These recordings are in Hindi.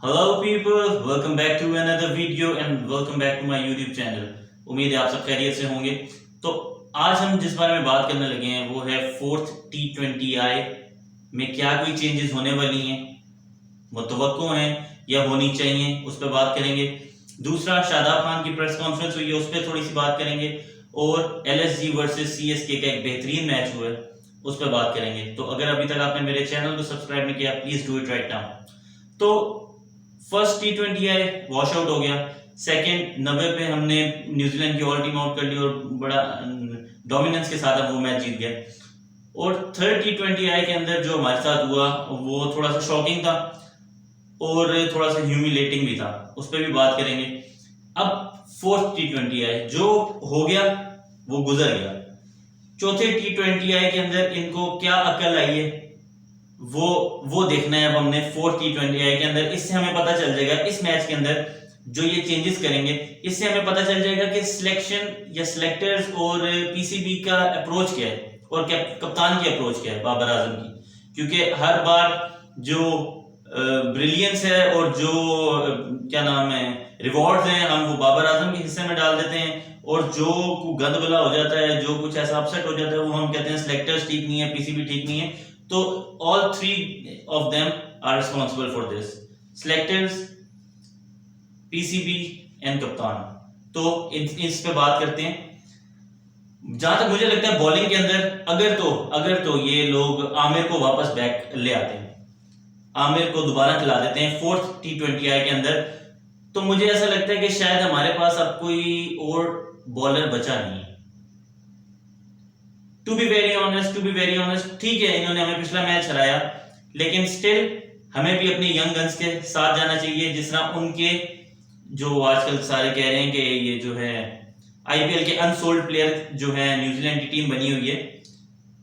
Hello people, welcome back to another video and welcome back to my YouTube channel। उम्मीद है आप सब खैरियत से होंगे। तो आज हम जिस बारे में बात करने लगे हैं वो है फोर्थ T20I में क्या कोई चेंजेस होने वाली हैं, मुतवक्को हैं या होनी चाहिए, उस पर बात करेंगे। दूसरा, शादाब खान की प्रेस कॉन्फ्रेंस हुई है, उस पर थोड़ी सी बात करेंगे। और LSG वर्सेस CSK का एक बेहतरीन मैच हुआ है, उस पर बात करेंगे। तो अगर अभी तक आपने मेरे चैनल को सब्सक्राइब नहीं किया, please do it right now. तो फर्स्ट T20I वॉश आउट हो गया। सेकंड 90 पे हमने न्यूजीलैंड की ऑल टीम आउट कर ली और बड़ा डोमिनेंस के साथ हम वो मैच जीत गए। और थर्ड T20I के अंदर जो हमारे साथ हुआ वो थोड़ा सा शॉकिंग था और थोड़ा सा ह्यूमिलेटिंग भी था, उस पर भी बात करेंगे। अब फोर्थ T20I जो हो गया वो गुजर गया। चौथे T20I के अंदर इनको क्या अकल आई है वो देखना है अब हमने फोर्थ T20I के अंदर। इससे हमें पता चल जाएगा, इस मैच के अंदर जो ये चेंजेस करेंगे इससे हमें पता चल जाएगा कि सिलेक्शन या सिलेक्टर्स और PCB का अप्रोच क्या है और कप्तान की अप्रोच क्या है बाबर आजम की। क्योंकि हर बार जो ब्रिलियंस है और जो क्या नाम है रिवॉर्ड्स हैं हम वो बाबर आजम के हिस्से में डाल देते हैं, और जो गंदबला हो जाता है, जो कुछ ऐसा अपसेट हो जाता है, वो हम कहते हैं सिलेक्टर्स ठीक नहीं है, PCB ठीक नहीं है। तो all three of them are responsible for this, selectors, PCB and कप्तान। तो इस पे बात करते हैं। जहां तक मुझे लगता है बॉलिंग के अंदर अगर तो ये लोग आमिर को वापस बैक ले आते हैं, आमिर को दोबारा खिला देते हैं फोर्थ T20I के अंदर, तो मुझे ऐसा लगता है कि शायद हमारे पास अब कोई और बॉलर बचा नहीं है। टू बी वेरी ऑनेस्ट, ठीक है इन्होंने हमें पिछला मैच हराया, लेकिन स्टिल हमें भी अपने यंग गन्स के साथ जाना चाहिए। जिस तरह उनके जो आजकल सारे कह रहे हैं कि ये जो है IPL के अनसोल्ड प्लेयर जो है न्यूजीलैंड की टीम बनी हुई है,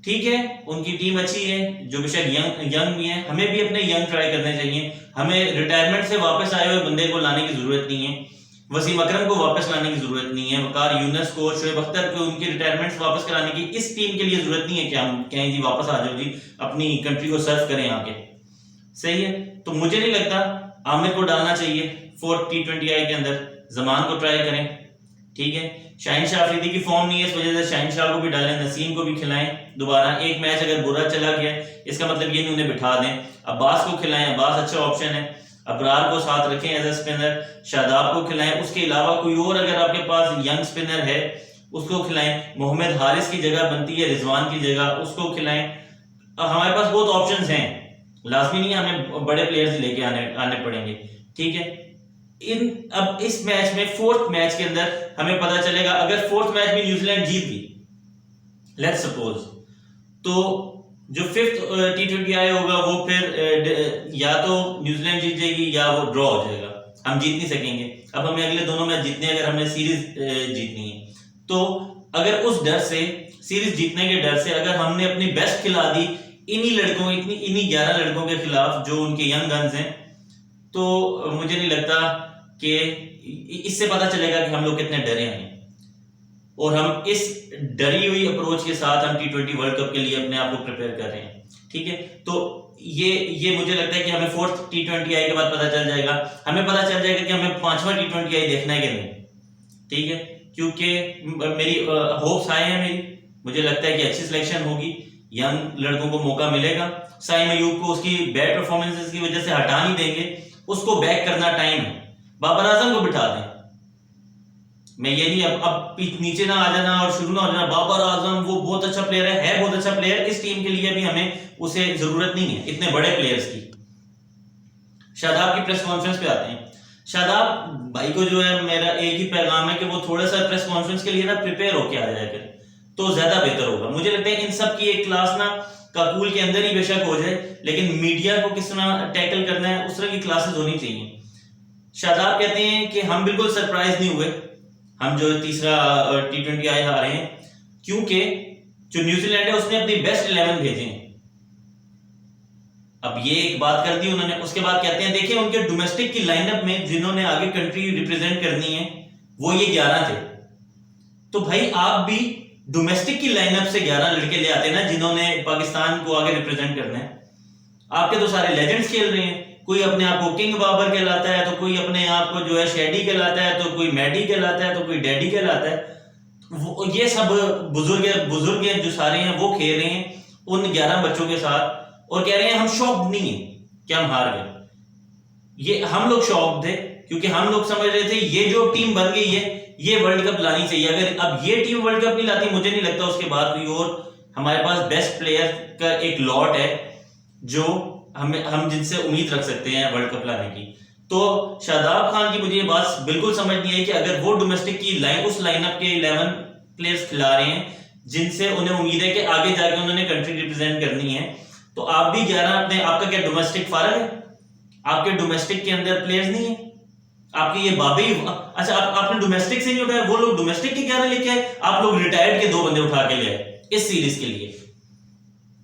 ठीक है उनकी टीम अच्छी है, जो बेशक यंग भी है, हमें भी अपने यंग ट्राई करने चाहिए। हमें रिटायरमेंट से वापस आए हुए बंदे को लाने की जरूरत नहीं है, वसीम अकरम को वापस लाने की जरूरत नहीं है, वकार यूनुस को, शोएब अख्तर को उनकी रिटायरमेंट से वापस कराने की इस टीम के लिए जरूरत नहीं है कि हम कहें जी वापस आ जाओ जी, अपनी कंट्री को सर्व करें आके। सही है, तो मुझे नहीं लगता आमिर को डालना चाहिए फोर्थ T20I के अंदर, जमान को ट्राई करें, ठीक है। शाहीन शाह अफरीदी की फॉर्म नहीं है, इस वजह से शाहीन शाह को भी डालें, नसीम को भी खिलाएं दोबारा। एक मैच अगर बुरा चला गया इसका मतलब ये नहीं उन्हें बिठा दें, अब्बास को खिलाएं, अब्बास अच्छा ऑप्शन है, अबरार को साथ रखें एज ए स्पिनर, शादाब को खिलाएं। उसके अलावा कोई और अगर आपके पास यंग स्पिनर है उसको खिलाएं, मोहम्मद हारिस की जगह बनती है रिजवान की जगह, उसको खिलाएं। हमारे पास बहुत ऑप्शंस हैं, लाजमी नहीं हमें बड़े प्लेयर्स लेके आने पड़ेंगे, ठीक है। अब इस मैच में फोर्थ मैच के अंदर हमें पता चलेगा, अगर फोर्थ मैच में न्यूजीलैंड जीत गई लेट्स सपोज, तो जो फिफ्थ T20I होगा वो फिर या तो न्यूजीलैंड जीत जाएगी या वो ड्रॉ हो जाएगा, हम जीत नहीं सकेंगे। अब हमें अगले दोनों मैच जीतने, अगर हमने सीरीज जीतनी है, तो अगर उस डर से, सीरीज जीतने के डर से अगर हमने अपनी बेस्ट खिला दी इन्हीं 11 लड़कों के खिलाफ जो उनके यंग गन्स हैं, तो मुझे नहीं लगता कि इससे पता चलेगा कि हम लोग कितने डरे हैं। और हम इस डरी हुई अप्रोच के साथ हम T20 वर्ल्ड कप के लिए अपने आप को प्रिपेयर कर रहे हैं, ठीक है। तो ये मुझे लगता है कि हमें फोर्थ T20I के बाद पता चल जाएगा, हमें पता चल जाएगा कि हमें पांचवा T20I देखना है कि नहीं, ठीक है। क्योंकि मेरी होप्स हाई है, मुझे लगता है कि अच्छी सिलेक्शन होगी, यंग लड़कों को मौका मिलेगा। साइम अयूब को उसकी बैड परफॉर्मेंसेस की वजह से हटा नहीं देंगे, उसको बैक करना टाइम है। बाबर आजम को बिठा दें, मैं ये नहीं अब नीचे ना आ जाना और शुरू ना हो जाना, बाबर आजम वो बहुत अच्छा प्लेयर है बहुत अच्छा प्लेयर, इस टीम के लिए भी हमें उसे जरूरत नहीं है इतने बड़े प्लेयर्स की। शादाब की प्रेस कॉन्फ्रेंस पे आते हैं। शादाब भाई को जो है मेरा एक ही पैगाम है कि वो थोड़ा सा प्रेस कॉन्फ्रेंस के लिए ना प्रिपेयर होके आ जाया करें तो ज्यादा बेहतर होगा। मुझे लगता है इन सब की एक क्लास ना काकूल के अंदर ही बेशक हो जाए, लेकिन मीडिया को किस तरह टैकल करना है उस तरह की क्लासेस होनी चाहिए। शादाब कहते हैं कि हम बिल्कुल सरप्राइज नहीं हुए, हम जो तीसरा T20I हारे हैं, क्योंकि जो न्यूजीलैंड है उसने अपनी बेस्ट 11 भेजे हैं। अब ये एक बात कर दी उन्होंने, उसके बाद कहते हैं देखिए उनके डोमेस्टिक की लाइनअप में जिन्होंने आगे कंट्री रिप्रेजेंट करनी है वो ये 11 थे, तो भाई आप भी डोमेस्टिक की लाइनअप से 11 लड़के ले आते ना जिन्होंने पाकिस्तान को आगे रिप्रेजेंट करना है। आपके तो सारे लेजेंड्स खेल रहे हैं, कोई अपने आप को किंग बाबर कहलाता है, तो कोई अपने आप को जो है शेडी कहलाता है, तो कोई मैडी कहलाता है, तो कोई डैडी कहलाता है। ये सब बुजुर्ग जो सारे हैं वो खेल रहे हैं उन 11 बच्चों के साथ और कह रहे हैं हम शॉक्ड नहीं है कि हम हार गए। ये हम लोग शॉक थे क्योंकि हम लोग समझ रहे थे ये जो टीम बन गई है ये वर्ल्ड कप लानी चाहिए। अगर अब ये टीम वर्ल्ड कप नहीं लाती, मुझे नहीं लगता उसके बाद कोई और हमारे पास बेस्ट प्लेयर का एक लॉट है जो हम जिनसे उम्मीद रख सकते हैं वर्ल्ड कप लाने की। तो शादाब खान की मुझे ये बात बिल्कुल समझ नहीं आई कि अगर वो डोमेस्टिक की उस लाइनअप के 11 प्लेयर्स खिला रहे हैं जिनसे उन्हें उम्मीद है कि आगे जाके उन्होंने कंट्री रिप्रेजेंट करनी है, तो आप भी 11 अपने आपका क्या डोमेस्टिक फारग है? आपके डोमेस्टिक के अंदर प्लेयर्स नहीं है? आपके ये बाबे अच्छा आपने डोमेस्टिक से नहीं उठाया, वो लोग डोमेस्टिक के 11 लेके आए, आप लोग रिटायर्ड के 2 बंदे उठा के ले आए इस सीरीज के लिए।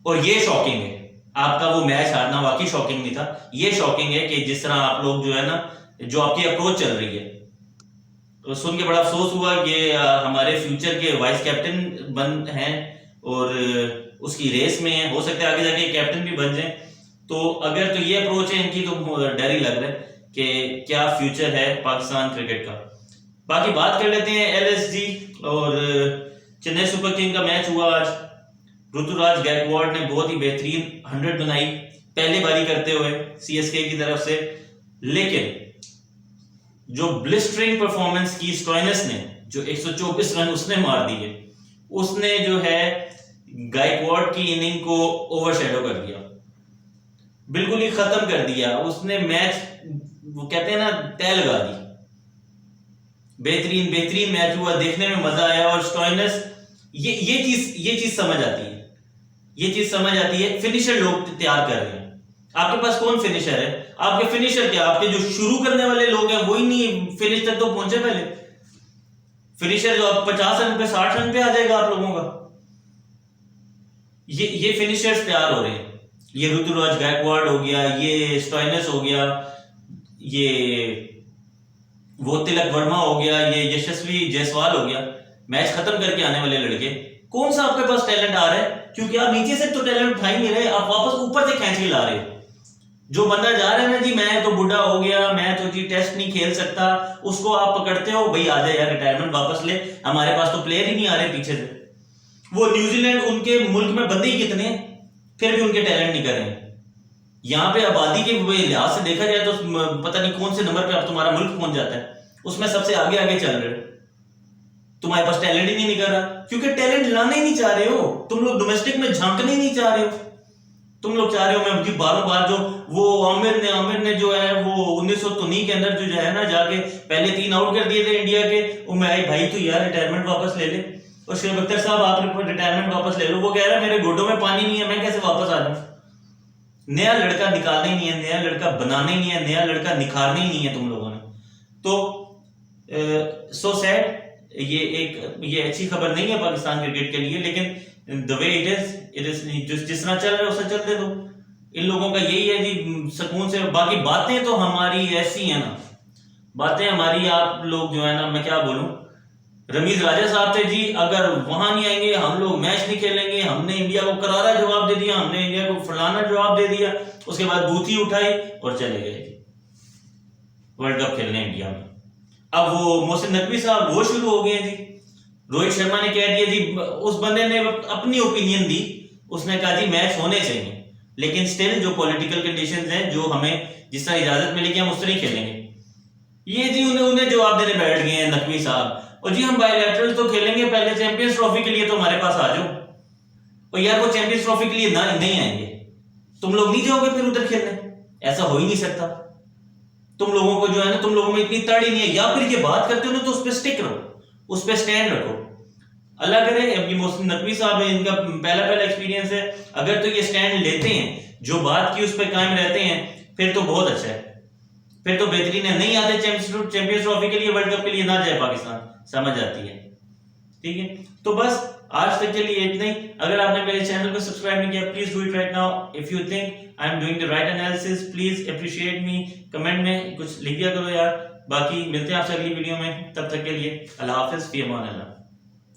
और ये शॉकिंग है, आपका वो मैच हारना वाकई शॉकिंग नहीं था। ये शॉकिंग है कि जिस तरह आप लोग जो है ना, जो आपकी अप्रोच चल रही है, तो सुन के बड़ा अफसोस हुआ कि हमारे फ्यूचर के वाइस कैप्टन बन हैं और उसकी रेस में है, हो सकता है आगे जाके कैप्टन भी बन जाए। तो अगर तो ये अप्रोच है इनकी तो डर ही लग रहा है कि क्या फ्यूचर है पाकिस्तान क्रिकेट का। बाकी बात कर लेते हैं एलएसजी और चेन्नई सुपर किंग का मैच हुआ आज। ऋतुराज गायकवाड़ ने बहुत ही बेहतरीन 100 बनाई पहले बारी करते हुए सीएसके की तरफ से, लेकिन जो ब्लिस्टरिंग परफॉर्मेंस की स्टोइनिस ने, जो 124 रन उसने मार दिए, उसने जो है गायकवाड़ की इनिंग को ओवरशैडो कर दिया, बिल्कुल ही खत्म कर दिया। उसने मैच वो कहते हैं ना तय लगा दी। बेहतरीन मैच हुआ, देखने में मजा आया। और स्टोइनिस ये चीज समझ आती है, ये चीज समझ आती है। फिनिशर लोग तैयार कर रहे हैं, आपके पास कौन फिनिशर है? आपके फिनिशर क्या, आपके जो शुरू करने वाले लोग हैं वही नहीं फिनिश तक तो पहुंचे। पहले फिनिशर जो आप 50 रन पे 60 रन पे आ जाएगा आप लोगों का, ये फिनिशर्स तैयार हो रहे हैं। ये ऋतुराज गायकवाड़ हो गया, ये स्टोइनिस हो गया, ये वो तिलक वर्मा हो गया, ये यशस्वी जायसवाल हो गया, मैच खत्म करके आने वाले लड़के। कौन सा आपके पास टैलेंट आ रहा है? क्योंकि आप नीचे से तो टैलेंट उठा ही नहीं रहे, आप वापस ऊपर से खींच के ला रहे हो। जो बंदा जा रहा है ना जी मैं तो बुढ़ा हो गया, मैं तो जी टेस्ट नहीं खेल सकता, उसको आप पकड़ते हो, भाई आ जाए यार रिटायरमेंट वापस ले, हमारे पास तो प्लेयर ही नहीं आ रहे पीछे से। वो न्यूजीलैंड उनके मुल्क में बंदे ही कितने हैं, फिर भी उनके टैलेंट नहीं कर रहे हैं। यहाँ पे आबादी के लिहाज से देखा जाए तो पता नहीं कौन से नंबर पे अब तुम्हारा मुल्क पहुंच जाता है, उसमें सबसे आगे आगे चल रहे हो। तुम्हारे पास टैलेंट ही नहीं निकल रहा क्योंकि टैलेंट लाने ही नहीं चाह रहे हो। तुम लोग डोमेस्टिक में झांकने ही नहीं चाह रहे हो। तुम लोग चाह रहे हो मैं बारों बार जो वो आमिर ने जो है वो 1919 के अंदर जो है ना जाके पहले 3 आउट कर दिए थे इंडिया के, वो मैं भाई तो यार रिटायरमेंट वापस ले ले। और शुएब अख्तर साहब आप रिटायरमेंट वापस ले लो। वो कह रहा है मेरे घुटनों में पानी नहीं है, मैं कैसे वापस आ जाऊं। नया लड़का निकालना ही नहीं है, नया लड़का बनाना ही नहीं है, नया लड़का निखारना ही नहीं है तुम लोगों ने। तो सो सैड, ये अच्छी खबर नहीं है पाकिस्तान क्रिकेट के लिए, लेकिन द वे इट इज जिस तरह चल रहा है उससे चलते दो। इन लोगों का यही है जी सुकून से। बाकी बातें तो हमारी ऐसी है ना, बातें हमारी, आप लोग जो है ना, मैं क्या बोलूं, रमीज राजा साहब थे जी, अगर वहां नहीं आएंगे हम लोग मैच नहीं खेलेंगे, हमने इंडिया को करारा जवाब दे दिया, हमने इंडिया को फलाना जवाब दे दिया, उसके बाद बूथी उठाई और चले गए वर्ल्ड कप खेलने इंडिया में। अब वो मोहसिन नकवी साहब वो शुरू हो गए जी। रोहित शर्मा ने कह दिया जी, उस बंदे ने अपनी ओपिनियन दी, उसने कहा जी मैच होने चाहिए, लेकिन स्टिल जो पॉलिटिकल कंडीशंस हैं, जो हमें जिस तरह इजाजत मिलेगी हम उस तरह ही खेलेंगे। ये जी उन्हें जवाब देने बैठ गए हैं नकवी साहब। और जी हम बायलैटरल तो खेलेंगे, पहले चैंपियंस ट्रॉफी के लिए तो हमारे पास आ जाओ। और यार वो चैंपियंस ट्रॉफी के लिए ना नहीं आएंगे, तुम लोग नहीं जाओगे फिर उधर खेलने, ऐसा हो ही नहीं सकता। तुम लोगों को जो है ना, तुम लोगों में इतनी तड़ ही नहीं है, या फिर ये बात करते हो ना तो उस पर स्टिक रहो, उस पर स्टैंड रखो। अल्लाह करे अभी मोहसिन नकवी साहब है, इनका पहला एक्सपीरियंस है, अगर तो ये स्टैंड लेते हैं, जो बात की उस पर कायम रहते हैं, फिर तो बहुत अच्छा है, फिर तो बेहतरीन है। नहीं आते चैंपियंस ट्रॉफी के लिए, वर्ल्ड कप के लिए ना जाए पाकिस्तान, समझ आती है। ठीक है, तो बस आज तक के लिए इतना ही। अगर आपने मेरे चैनल को सब्सक्राइब नहीं किया, please do it right now. If you think I am doing the right analysis, please appreciate me, comment में कुछ लिख दिया करो यार। बाकी मिलते हैं आपसे अगली वीडियो में, तब तक के लिए अल्लाह हाफिज, फी अमान अल्लाह।